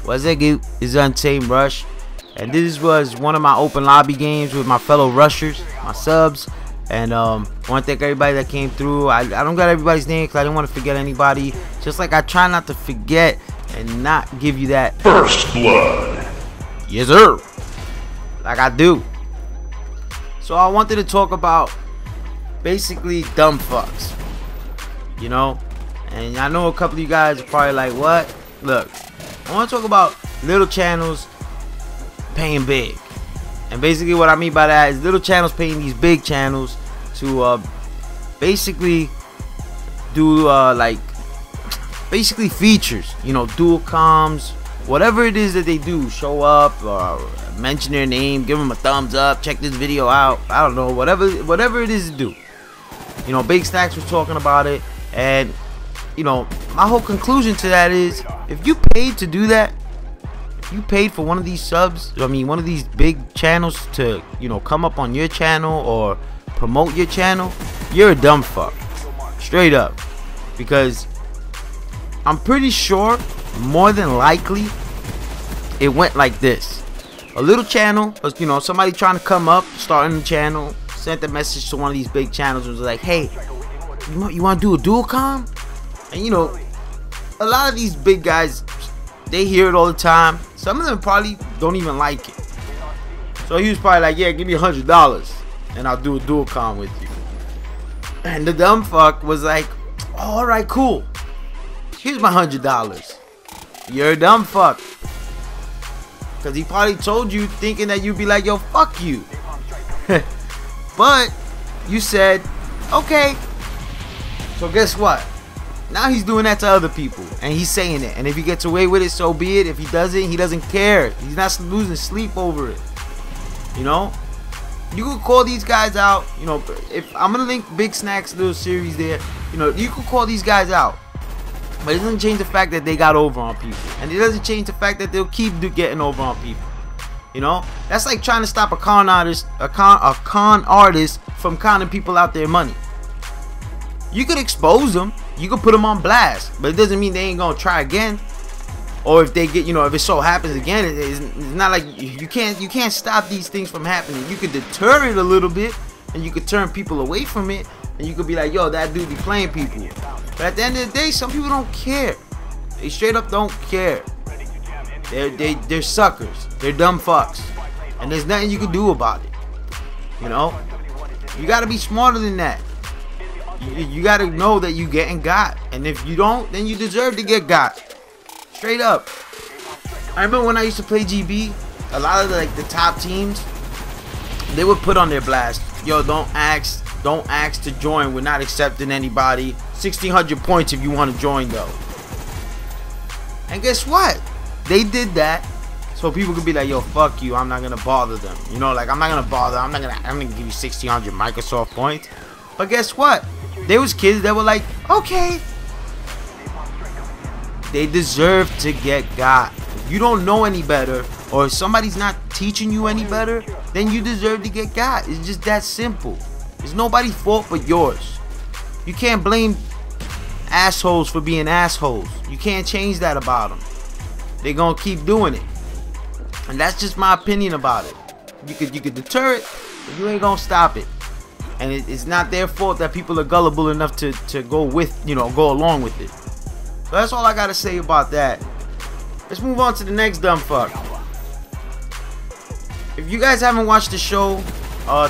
What's up, Goop? It's Untamed Rush, and this was one of my open lobby games with my fellow rushers, my subs. And I want to thank everybody that came through. I don't got everybody's name because I didn't want to forget anybody. Just like I try not to forget and not give you that first blood. Yes, sir. Like I do. So I wanted to talk about basically dumb fucks. You know? And I know a couple of you guys are probably like, what? Look, I want to talk about little channels paying big. And basically what I mean by that is little channels paying these big channels to basically do like basically features, you know, dual comms, whatever it is that they do, show up or mention their name, give them a thumbs up, check this video out, I don't know, whatever it is to do. You know, bigsnackks was talking about it, and you know, my whole conclusion to that is, if you paid to do that, if you paid for one of these subs, I mean one of these big channels to, you know, come up on your channel or promote your channel, you're a dumb fuck, straight up. Because I'm pretty sure, more than likely, it went like this. A little channel, you know, somebody trying to come up, starting the channel, sent a message to one of these big channels, was like, hey, you want to do a dual comm? And you know, a lot of these big guys, they hear it all the time. Some of them probably don't even like it. So he was probably like, yeah, give me $100 and I'll do a dual comm with you. And the dumb fuck was like, oh, alright, cool, here's my $100. You're a dumb fuck. Because he probably told you thinking that you'd be like, yo, fuck you. But you said, okay. So guess what? Now he's doing that to other people, and he's saying it. And if he gets away with it, so be it. If he doesn't, he doesn't care. He's not losing sleep over it. You know, you could call these guys out. You know, if I'm gonna link bigsnackks little series there, you know, you could call these guys out, but it doesn't change the fact that they got over on people, and it doesn't change the fact that they'll keep getting over on people. You know, that's like trying to stop a con artist, from conning people out their money. You could expose them, you could put them on blast, but it doesn't mean they ain't gonna try again. Or if they get, you know, if it so happens again, it's not like you can't stop these things from happening. You could deter it a little bit, and you could turn people away from it, and you could be like, yo, that dude be playing people. But at the end of the day, some people don't care. They straight up don't care. They're suckers. They're dumb fucks, and there's nothing you can do about it. You know, you gotta be smarter than that. You gotta know that you getting got, and if you don't, then you deserve to get got. Straight up. I remember when I used to play GB, a lot of the top teams, they would put on their blast, yo, don't ask to join, we're not accepting anybody, 1600 points if you want to join though. And guess what? They did that so people could be like, yo, fuck you, I'm not gonna bother them. You know, like, I'm not gonna bother, I'm gonna give you 1600 Microsoft points. But guess what? There was kids that were like, okay, they deserve to get got. If you don't know any better, or if somebody's not teaching you any better, then you deserve to get got. It's just that simple. It's nobody's fault but yours. You can't blame assholes for being assholes. You can't change that about them. They're gonna keep doing it, and that's just my opinion about it. You could deter it, but you ain't gonna stop it. And it's not their fault that people are gullible enough to go along with it. So that's all I gotta say about that. Let's move on to the next dumb fuck. If you guys haven't watched the show,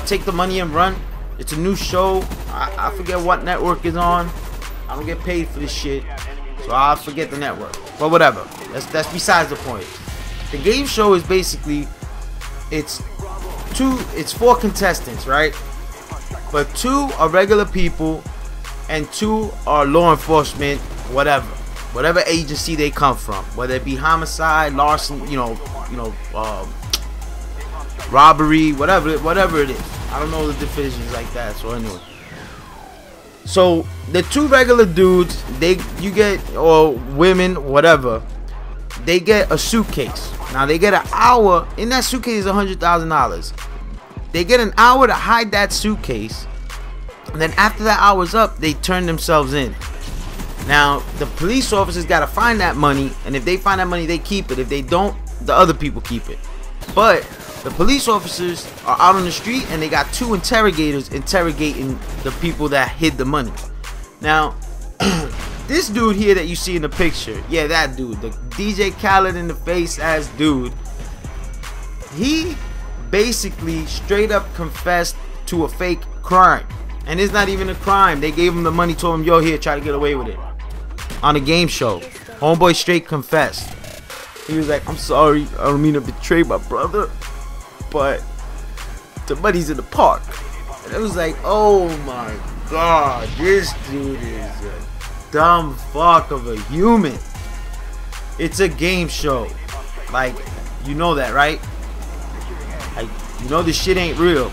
Take the Money and Run. It's a new show. I forget what network is on. I don't get paid for this shit, so I forget the network. But whatever. That's besides the point. The game show is basically, it's 4 contestants, right? But 2 are regular people, and 2 are law enforcement, whatever agency they come from, whether it be homicide, larceny, robbery, whatever it is. I don't know the divisions like that. So anyway, so the 2 regular dudes, or women, whatever, they get a suitcase. Now they get an hour. In that suitcase is $100,000. They get an hour to hide that suitcase, and then after that hour's up, they turn themselves in. Now, the police officers got to find that money, and if they find that money, they keep it. If they don't, the other people keep it. But the police officers are out on the street, and they got 2 interrogators interrogating the people that hid the money. Now, this dude here that you see in the picture, yeah, that dude, the DJ Khaled in the face ass dude, he basically straight up confessed to a fake crime. And it's not even a crime. They gave him the money, told him, yo, here, try to get away with it. On a game show. Homeboy straight confessed. He was like, I'm sorry, I don't mean to betray my brother, but the money's in the park. And it was like, oh my god, this dude is a dumb fuck of a human. It's a game show. Like, you know that, right? Like, you know this shit ain't real.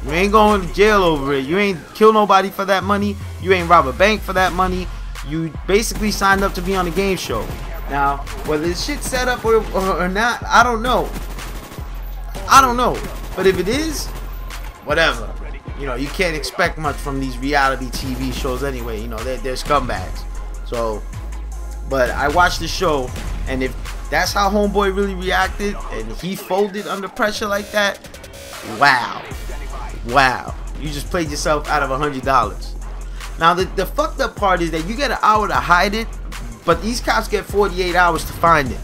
You ain't going to jail over it. You ain't kill nobody for that money. You ain't rob a bank for that money. You basically signed up to be on a game show. Now, whether this shit's set up or not, I don't know. I don't know. But if it is, whatever. You know, you can't expect much from these reality TV shows anyway. You know, they're scumbags. So, but I watched the show, and if that's how Homeboy really reacted, and he folded under pressure like that, wow. Wow. You just played yourself out of $100. Now, the fucked up part is that you get an hour to hide it, but these cops get 48 hours to find it.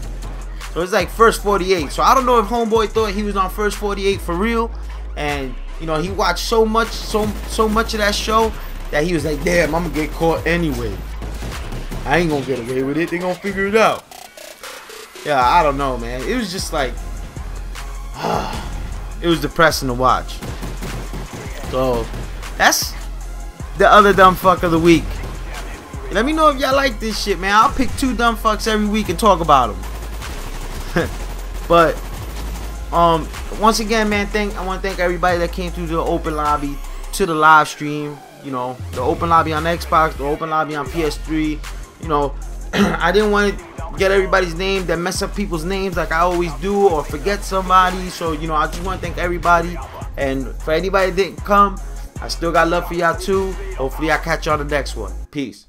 So it's like first 48. So I don't know if Homeboy thought he was on first 48 for real, and you know, he watched so much of that show that he was like, damn, I'm gonna get caught anyway. I ain't gonna get away with it. They gonna figure it out. Yeah, I don't know, man. It was just like, it was depressing to watch. So that's the other dumb fuck of the week. Let me know if y'all like this shit, man. I'll pick 2 dumb fucks every week and talk about them. But once again, man, I want to thank everybody that came through the open lobby, to the live stream. You know, the open lobby on Xbox, the open lobby on PS3. You know, I didn't want to get everybody's name, that mess up people's names like I always do, or forget somebody. So, you know, I just want to thank everybody. And for anybody that didn't come, I still got love for y'all too. Hopefully I catch y'all on the next one. Peace.